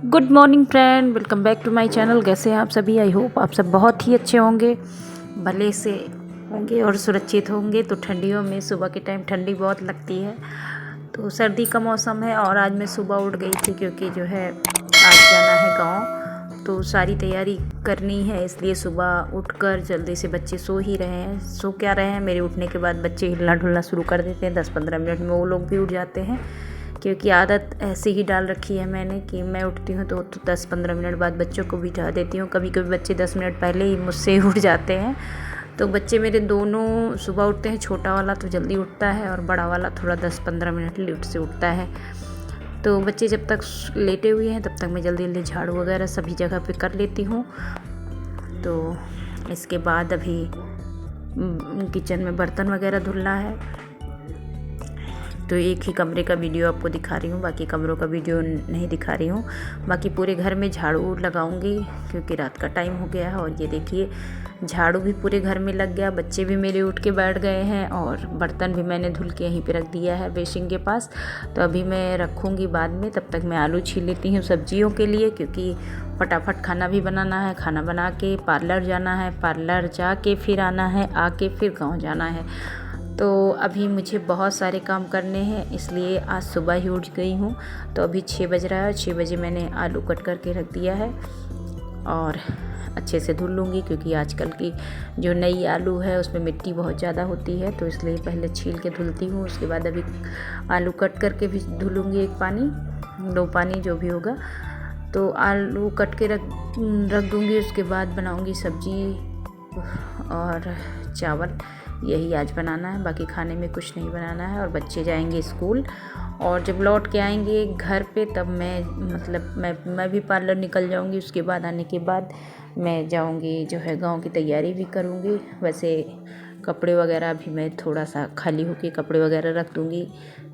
Good morning friend, welcome back to my channel. कैसे हैं आप सभी? आई होप आप सब बहुत ही अच्छे होंगे, भले से होंगे और सुरक्षित होंगे। तो ठंडियों में सुबह के टाइम ठंडी बहुत लगती है, तो सर्दी का मौसम है और आज मैं सुबह उठ गई थी क्योंकि जो है आज जाना है गांव, तो सारी तैयारी करनी है। इसलिए सुबह उठकर जल्दी से, बच्चे सो ही रहे हैं, सो क्या रहे हैं, मेरे उठने के बाद बच्चे हिलना डुलना शुरू कर देते हैं। 10-15 मिनट में वो लोग भी उठ जाते हैं, क्योंकि आदत ऐसे ही डाल रखी है मैंने कि मैं उठती हूँ तो 10-15 मिनट बाद बच्चों को भी उठा देती हूँ। कभी कभी बच्चे 10 मिनट पहले ही मुझसे उठ जाते हैं। तो बच्चे मेरे दोनों सुबह उठते हैं। छोटा वाला तो जल्दी उठता है और बड़ा वाला थोड़ा 10-15 मिनट लेट से उठता है। तो बच्चे जब तक लेटे हुए हैं तब तक मैं जल्दी जल्दी झाड़ू वगैरह सभी जगह पे कर लेती हूँ। तो इसके बाद अभी किचन में बर्तन वगैरह धुलना है, तो एक ही कमरे का वीडियो आपको दिखा रही हूँ, बाकी कमरों का वीडियो नहीं दिखा रही हूँ। बाकी पूरे घर में झाड़ू लगाऊंगी क्योंकि रात का टाइम हो गया है। और ये देखिए, झाड़ू भी पूरे घर में लग गया, बच्चे भी मेरे उठ के बैठ गए हैं और बर्तन भी मैंने धुल के यहीं पे रख दिया है बेसिन के पास। तो अभी मैं रखूँगी बाद में, तब तक मैं आलू छील लेती हूँ सब्जियों के लिए, क्योंकि फटाफट खाना भी बनाना है। खाना बना के पार्लर जाना है, पार्लर जाके फिर आना है, आके फिर गाँव जाना है। तो अभी मुझे बहुत सारे काम करने हैं, इसलिए आज सुबह ही उठ गई हूँ। तो अभी 6 बज रहा है, 6 बजे मैंने आलू कट करके रख दिया है और अच्छे से धुल लूँगी, क्योंकि आजकल की जो नई आलू है उसमें मिट्टी बहुत ज़्यादा होती है, तो इसलिए पहले छील के धुलती हूँ। उसके बाद अभी आलू कट करके भी धुलूँगी, 1 पानी 2 पानी जो भी होगा। तो आलू कट के रख दूँगी। उसके बाद बनाऊँगी सब्जी और चावल, यही आज बनाना है। बाकी खाने में कुछ नहीं बनाना है। और बच्चे जाएंगे स्कूल, और जब लौट के आएंगे घर पे तब मैं भी पार्लर निकल जाऊंगी। उसके बाद आने के बाद मैं जाऊंगी जो है गांव की तैयारी भी करूंगी। वैसे कपड़े वगैरह भी मैं थोड़ा सा खाली होके कपड़े वगैरह रख दूंगी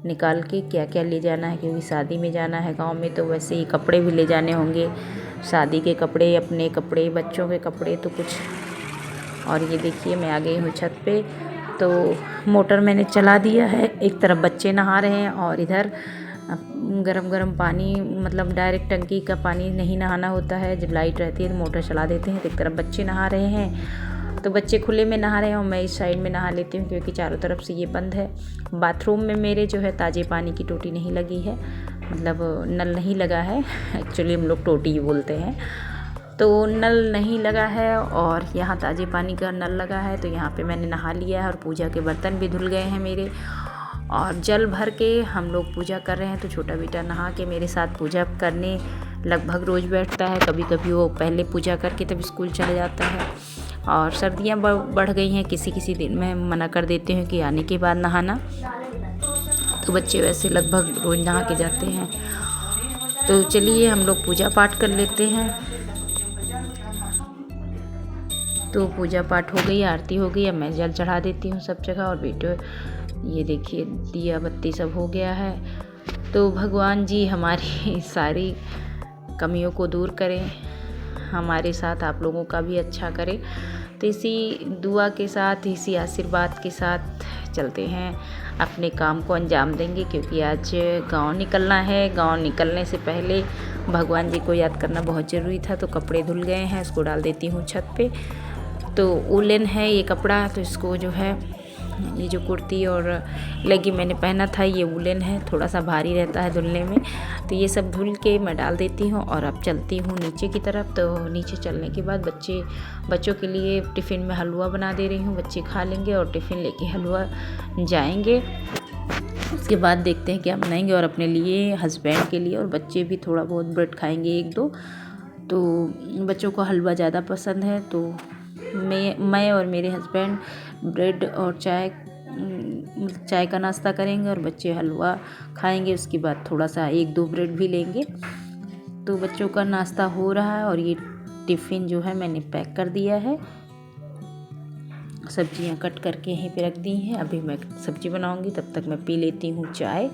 निकाल के, क्या क्या ले जाना है, क्योंकि शादी में जाना है गाँव में, तो वैसे ही कपड़े भी ले जाने होंगे, शादी के कपड़े, अपने कपड़े, बच्चों के कपड़े, तो कुछ। और ये देखिए, मैं आ गई हूँ छत पे। तो मोटर मैंने चला दिया है, एक तरफ बच्चे नहा रहे हैं और इधर गरम गरम पानी, मतलब डायरेक्ट टंकी का पानी नहीं नहाना होता है। जब लाइट रहती है तो मोटर चला देते हैं। तो एक तरफ बच्चे नहा रहे हैं, तो बच्चे खुले में नहा रहे हैं और मैं इस साइड में नहा लेती हूँ, क्योंकि चारों तरफ से ये बंद है। बाथरूम में मेरे जो है ताज़े पानी की टोटी नहीं लगी है, मतलब नल नहीं लगा है, एक्चुअली हम लोग टोटी ही बोलते हैं। तो नल नहीं लगा है और यहाँ ताज़े पानी का नल लगा है, तो यहाँ पे मैंने नहा लिया है और पूजा के बर्तन भी धुल गए हैं मेरे। और जल भर के हम लोग पूजा कर रहे हैं, तो छोटा बेटा नहा के मेरे साथ पूजा करने लगभग रोज़ बैठता है। कभी कभी वो पहले पूजा करके तब स्कूल चले जाता है। और सर्दियाँ बढ़ गई हैं, किसी किसी दिन मैं मना कर देती हूँ कि आने के बाद नहाना, तो बच्चे वैसे लगभग रोज़ नहा के जाते हैं। तो चलिए हम लोग पूजा पाठ कर लेते हैं। तो पूजा पाठ हो गई, आरती हो गई, अब मैं जल चढ़ा देती हूँ सब जगह। और बेटो ये देखिए, दिया बत्ती सब हो गया है। तो भगवान जी हमारी सारी कमियों को दूर करें, हमारे साथ आप लोगों का भी अच्छा करें। तो इसी दुआ के साथ, इसी आशीर्वाद के साथ चलते हैं, अपने काम को अंजाम देंगे, क्योंकि आज गांव निकलना है। गांव निकलने से पहले भगवान जी को याद करना बहुत ज़रूरी था। तो कपड़े धुल गए हैं, इसको डाल देती हूँ छत पे। तो वूलन है ये कपड़ा, तो इसको जो है, ये जो कुर्ती और लेगी मैंने पहना था, ये वूलन है, थोड़ा सा भारी रहता है धुलने में। तो ये सब धुल के मैं डाल देती हूँ और अब चलती हूँ नीचे की तरफ। तो नीचे चलने के बाद बच्चों के लिए टिफ़िन में हलवा बना दे रही हूँ, बच्चे खा लेंगे और टिफ़िन लेके हलवा जाएंगे। उसके बाद देखते हैं क्या बनाएंगे, और अपने लिए, हस्बैंड के लिए, और बच्चे भी थोड़ा बहुत ब्रेड खाएंगे 1-2। तो बच्चों को हलवा ज़्यादा पसंद है, तो मैं और मेरे हस्बैंड ब्रेड और चाय का नाश्ता करेंगे और बच्चे हलवा खाएंगे। उसके बाद थोड़ा सा 1-2 ब्रेड भी लेंगे। तो बच्चों का नाश्ता हो रहा है और ये टिफ़िन जो है मैंने पैक कर दिया है। सब्जियां कट करके यहीं पे रख दी हैं। अभी मैं सब्जी बनाऊंगी, तब तक मैं पी लेती हूँ चाय।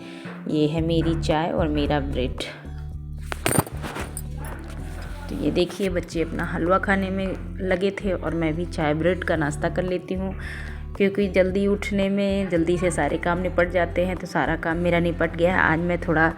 ये है मेरी चाय और मेरा ब्रेड। तो ये देखिए, बच्चे अपना हलवा खाने में लगे थे और मैं भी चाय ब्रेड का नाश्ता कर लेती हूँ, क्योंकि जल्दी उठने में जल्दी से सारे काम निपट जाते हैं। तो सारा काम मेरा निपट गया है। आज मैं थोड़ा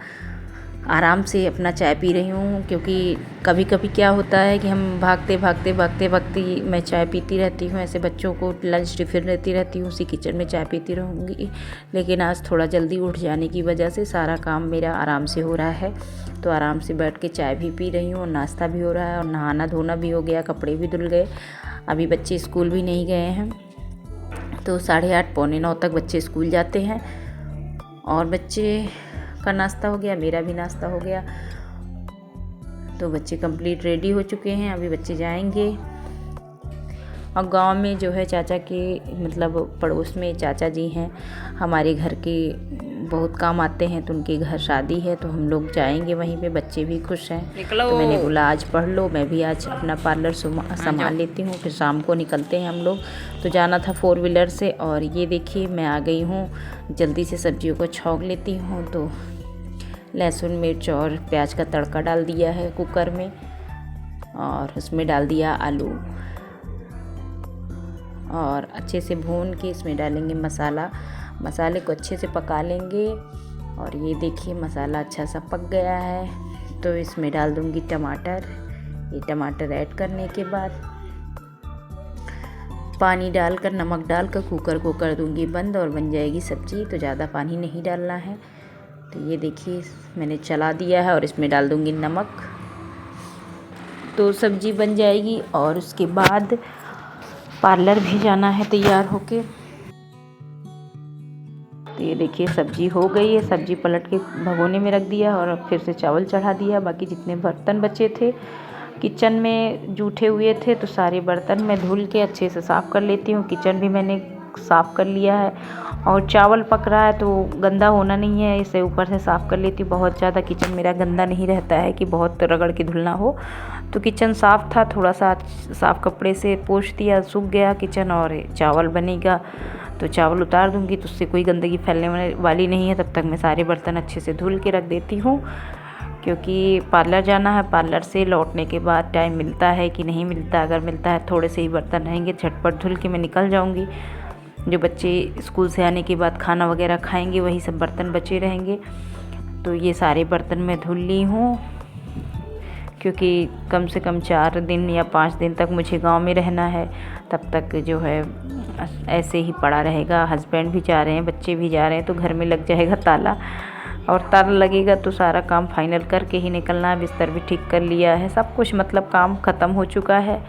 आराम से अपना चाय पी रही हूँ, क्योंकि कभी कभी क्या होता है कि हम भागते भागते मैं चाय पीती रहती हूँ, ऐसे बच्चों को लंच टिफ़िन देती रहती हूँ, उसी किचन में चाय पीती रहूँगी। लेकिन आज थोड़ा जल्दी उठ जाने की वजह से सारा काम मेरा आराम से हो रहा है, तो आराम से बैठ के चाय भी पी रही हूँ और नाश्ता भी हो रहा है और नहाना धोना भी हो गया, कपड़े भी धुल गए। अभी बच्चे स्कूल भी नहीं गए हैं, तो 8:30 पौने 9 तक बच्चे स्कूल जाते हैं और बच्चे का नाश्ता हो गया, मेरा भी नाश्ता हो गया, तो बच्चे कंप्लीट रेडी हो चुके हैं। अभी बच्चे जाएंगे। और गांव में जो है चाचा के मतलब पड़ोस में चाचा जी हैं, हमारे घर के बहुत काम आते हैं, तो उनके घर शादी है, तो हम लोग जाएंगे वहीं पे। बच्चे भी खुश हैं, तो मैंने बोला आज पढ़ लो, मैं भी आज अपना पार्लर संभाल लेती हूँ, फिर शाम को निकलते हैं हम लोग। तो जाना था 4 व्हीलर से। और ये देखिए मैं आ गई हूँ, जल्दी से सब्जियों को छौंक लेती हूँ। तो लहसुन मिर्च और प्याज का तड़का डाल दिया है कुकर में और उसमें डाल दिया आलू और अच्छे से भून के इसमें डालेंगे मसाले को अच्छे से पका लेंगे। और ये देखिए मसाला अच्छा सा पक गया है, तो इसमें डाल दूंगी टमाटर। ये टमाटर ऐड करने के बाद पानी डालकर, नमक डालकर कुकर को कर दूंगी बंद और बन जाएगी सब्जी। तो ज़्यादा पानी नहीं डालना है। तो ये देखिए मैंने चला दिया है और इसमें डाल दूंगी नमक, तो सब्जी बन जाएगी। और उसके बाद पार्लर भी जाना है तैयार होके। तो ये देखिए सब्जी हो गई है, सब्जी पलट के भगोने में रख दिया और फिर से चावल चढ़ा दिया। बाकी जितने बर्तन बचे थे किचन में जूठे हुए थे, तो सारे बर्तन मैं धुल के अच्छे से साफ़ कर लेती हूँ। किचन भी मैंने साफ़ कर लिया है और चावल पक रहा है तो गंदा होना नहीं है, इसे ऊपर से साफ़ कर लेती हूँ। बहुत ज़्यादा किचन मेरा गंदा नहीं रहता है कि बहुत रगड़ के धुलना हो। तो किचन साफ़ था, थोड़ा सा साफ़ कपड़े से पोंछ दिया, सूख गया किचन। और चावल बनेगा तो चावल उतार दूँगी, तो उससे कोई गंदगी फैलने वाली नहीं है। तब तक मैं सारे बर्तन अच्छे से धुल के रख देती हूँ, क्योंकि पार्लर जाना है। पार्लर से लौटने के बाद टाइम मिलता है कि नहीं मिलता, अगर मिलता है थोड़े से ही बर्तन रहेंगे, झटपट धुल के मैं निकल जाऊँगी। जो बच्चे स्कूल से आने के बाद खाना वगैरह खाएंगे वही सब बर्तन बचे रहेंगे। तो ये सारे बर्तन मैं धुल ली हूँ, क्योंकि कम से कम 4 दिन या 5 दिन तक मुझे गांव में रहना है। तब तक जो है ऐसे ही पड़ा रहेगा। हस्बैंड भी जा रहे हैं, बच्चे भी जा रहे हैं, तो घर में लग जाएगा ताला। और ताला लगेगा तो सारा काम फाइनल करके ही निकलना है। बिस्तर भी ठीक कर लिया है, सब कुछ मतलब काम ख़त्म हो चुका है।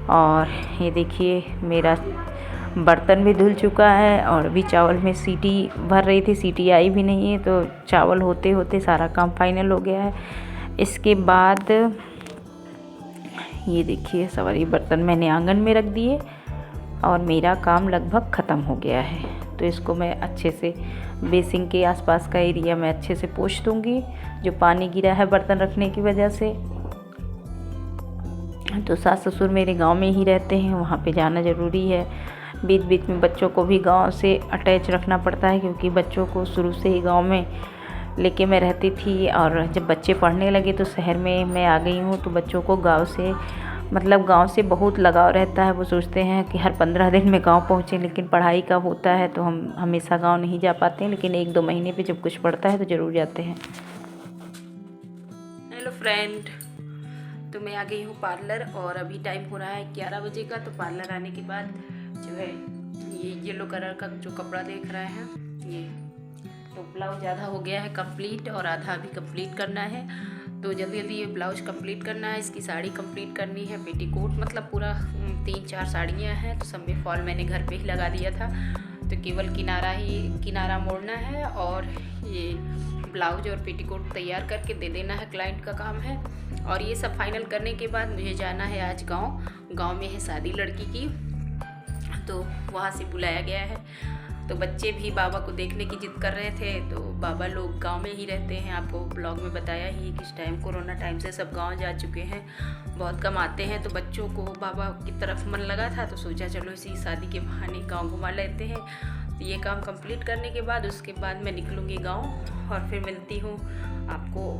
और ये देखिए मेरा बर्तन भी धुल चुका है और अभी चावल में सीटी भर रही थी, सीटी आई भी नहीं है, तो चावल होते होते सारा काम फाइनल हो गया है। इसके बाद ये देखिए सारे बर्तन मैंने आंगन में रख दिए और मेरा काम लगभग ख़त्म हो गया है। तो इसको मैं अच्छे से बेसिन के आसपास का एरिया में अच्छे से पोंछ दूँगी, जो पानी गिरा है बर्तन रखने की वजह से। तो सास ससुर मेरे गांव में ही रहते हैं, वहाँ पे जाना ज़रूरी है। बीच बीच में बच्चों को भी गांव से अटैच रखना पड़ता है, क्योंकि बच्चों को शुरू से ही गांव में लेके मैं रहती थी। और जब बच्चे पढ़ने लगे तो शहर में मैं आ गई हूँ, तो बच्चों को गांव से बहुत लगाव रहता है। वो सोचते हैं कि हर 15 दिन में गांव पहुँचें, लेकिन पढ़ाई का होता है तो हम हमेशा गांव नहीं जा पाते हैं, लेकिन 1-2 महीने पे जब कुछ पड़ता है तो ज़रूर जाते हैं। हेलो फ्रेंड, तो मैं आ गई हूँ पार्लर और अभी टाइम हो रहा है 11 बजे का। तो पार्लर आने के बाद जो है ये येलो कलर का जो कपड़ा देख रहे हैं, ये तो ब्लाउज आधा हो गया है कंप्लीट और आधा अभी कंप्लीट करना है। तो जल्दी जल्दी ये ब्लाउज कंप्लीट करना है, इसकी साड़ी कंप्लीट करनी है, पेटीकोट मतलब पूरा 3-4 साड़ियाँ हैं। तो सब में फॉल मैंने घर पे ही लगा दिया था, तो केवल किनारा मोड़ना है और ये ब्लाउज और पेटीकोट तैयार करके दे देना है, क्लाइंट का काम है। और ये सब फाइनल करने के बाद मुझे जाना है आज गाँव में है शादी लड़की की, तो वहाँ से बुलाया गया है। तो बच्चे भी बाबा को देखने की जिद कर रहे थे, तो बाबा लोग गांव में ही रहते हैं। आपको ब्लॉग में बताया ही किस टाइम कोरोना टाइम से सब गांव जा चुके हैं, बहुत कम आते हैं। तो बच्चों को बाबा की तरफ मन लगा था, तो सोचा चलो इसी शादी के बहाने गांव घुमा लेते हैं। तो ये काम कंप्लीट करने के बाद उसके बाद मैं निकलूँगी गाँव और फिर मिलती हूँ आपको।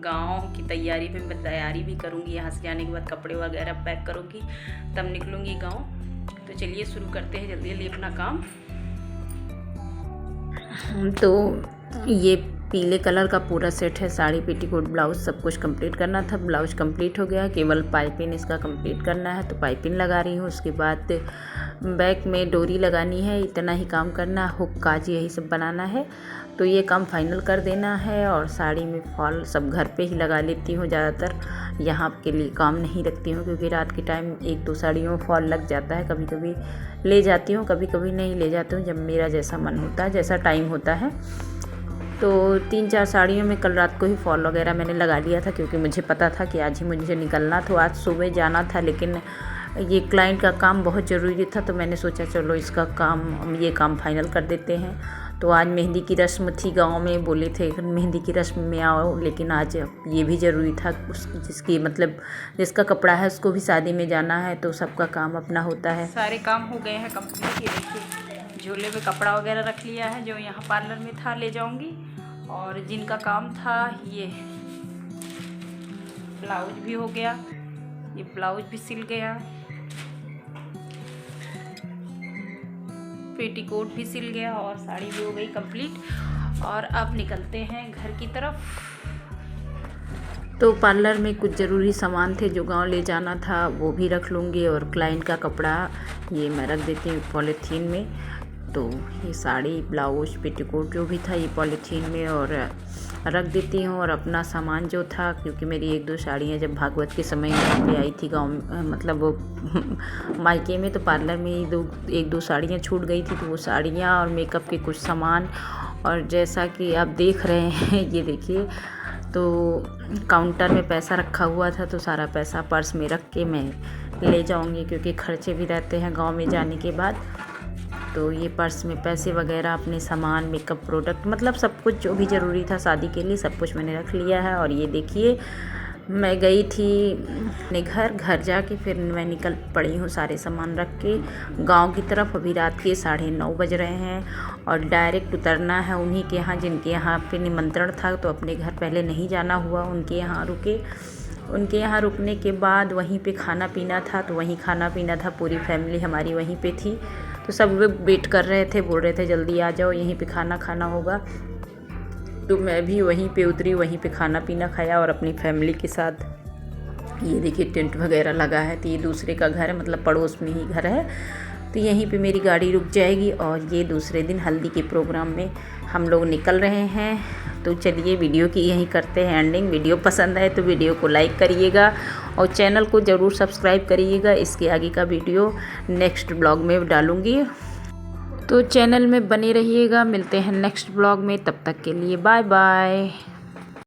गाँव की तैयारी में मैं तैयारी भी करूँगी, यहाँ से जाने के बाद कपड़े वगैरह पैक करूँगी, तब निकलूँगी गाँव। तो चलिए शुरू करते हैं जल्दी जल्दी अपना काम। तो ये पीले कलर का पूरा सेट है, साड़ी, पेटीकोट, ब्लाउज सब कुछ कंप्लीट करना था। ब्लाउज कंप्लीट हो गया, केवल पाइपिंग इसका कंप्लीट करना है, तो पाइपिंग लगा रही हूँ। उसके बाद बैक में डोरी लगानी है, इतना ही काम करना है। हुक, काज यही सब बनाना है, तो ये काम फाइनल कर देना है। और साड़ी में फॉल सब घर पे ही लगा लेती हूँ, ज़्यादातर यहाँ के लिए काम नहीं रखती हूँ, क्योंकि रात के टाइम 1-2 साड़ियों में फॉल लग जाता है। कभी कभी ले जाती हूँ, कभी कभी नहीं ले जाती हूँ, जब मेरा जैसा मन होता है, जैसा टाइम होता है। तो 3-4 साड़ियों में कल रात को ही फॉल वगैरह मैंने लगा लिया था, क्योंकि मुझे पता था कि आज ही मुझे निकलना, तो आज सुबह जाना था। लेकिन ये क्लाइंट का काम बहुत ज़रूरी था, तो मैंने सोचा चलो इसका काम, ये काम फाइनल कर देते हैं। तो आज मेहंदी की रस्म थी, गांव में बोले थे मेहंदी की रस्म में आओ, लेकिन आज ये भी ज़रूरी था, जिसकी मतलब जिसका कपड़ा है उसको भी शादी में जाना है, तो सबका काम अपना होता है। सारे काम हो गए हैं कंप्लीट। ये देखिए झोले में कपड़ा वगैरह रख लिया है, जो यहाँ पार्लर में था ले जाऊँगी। और जिनका काम था, ये ब्लाउज भी हो गया, ये ब्लाउज भी सिल गया, पेटीकोट भी सिल गया और साड़ी भी हो गई कंप्लीट। और अब निकलते हैं घर की तरफ। तो पार्लर में कुछ ज़रूरी सामान थे जो गांव ले जाना था, वो भी रख लूँगी। और क्लाइंट का कपड़ा ये मैं रख देती हूँ पॉलीथीन में। तो ये साड़ी, ब्लाउज, पेटीकोट जो भी था ये पॉलीथीन में और रख देती हूँ। और अपना सामान जो था, क्योंकि मेरी 1-2 साड़ियाँ जब भागवत के समय यहाँ पे आई थी गाँव, मतलब वो मायके में, तो पार्लर में ही 1-2 साड़ियाँ छूट गई थी, तो वो साड़ियाँ और मेकअप के कुछ सामान। और जैसा कि आप देख रहे हैं, ये देखिए, तो काउंटर में पैसा रखा हुआ था, तो सारा पैसा पर्स में रख के मैं ले जाऊँगी, क्योंकि खर्चे भी रहते हैं गाँव में जाने के बाद। तो ये पर्स में पैसे वगैरह, अपने सामान, मेकअप प्रोडक्ट, मतलब सब कुछ जो भी ज़रूरी था शादी के लिए, सब कुछ मैंने रख लिया है। और ये देखिए मैं गई थी अपने घर जाके फिर मैं निकल पड़ी हूँ सारे सामान रख के गांव की तरफ। अभी रात के 9:30 बज रहे हैं और डायरेक्ट उतरना है उन्हीं के यहाँ, जिनके यहाँ पे निमंत्रण था। तो अपने घर पहले नहीं जाना हुआ, उनके यहाँ रुके। उनके यहाँ रुकने के बाद वहीं पे खाना पीना था, तो वहीं खाना पीना था, पूरी फैमिली हमारी वहीं पे थी। तो सब लोग वेट कर रहे थे, बोल रहे थे जल्दी आ जाओ, यहीं पे खाना होगा। तो मैं भी वहीं पे उतरी, वहीं पे खाना पीना खाया और अपनी फैमिली के साथ। ये देखिए टेंट वगैरह लगा है, तो ये दूसरे का घर है, मतलब पड़ोस में ही घर है। तो यहीं पे मेरी गाड़ी रुक जाएगी और ये दूसरे दिन हल्दी के प्रोग्राम में हम लोग निकल रहे हैं। तो चलिए वीडियो की यहीं करते हैं एंडिंग। वीडियो पसंद आए तो वीडियो को लाइक करिएगा और चैनल को ज़रूर सब्सक्राइब करिएगा। इसके आगे का वीडियो नेक्स्ट ब्लॉग में डालूँगी, तो चैनल में बने रहिएगा। मिलते हैं नेक्स्ट ब्लॉग में, तब तक के लिए बाय बाय।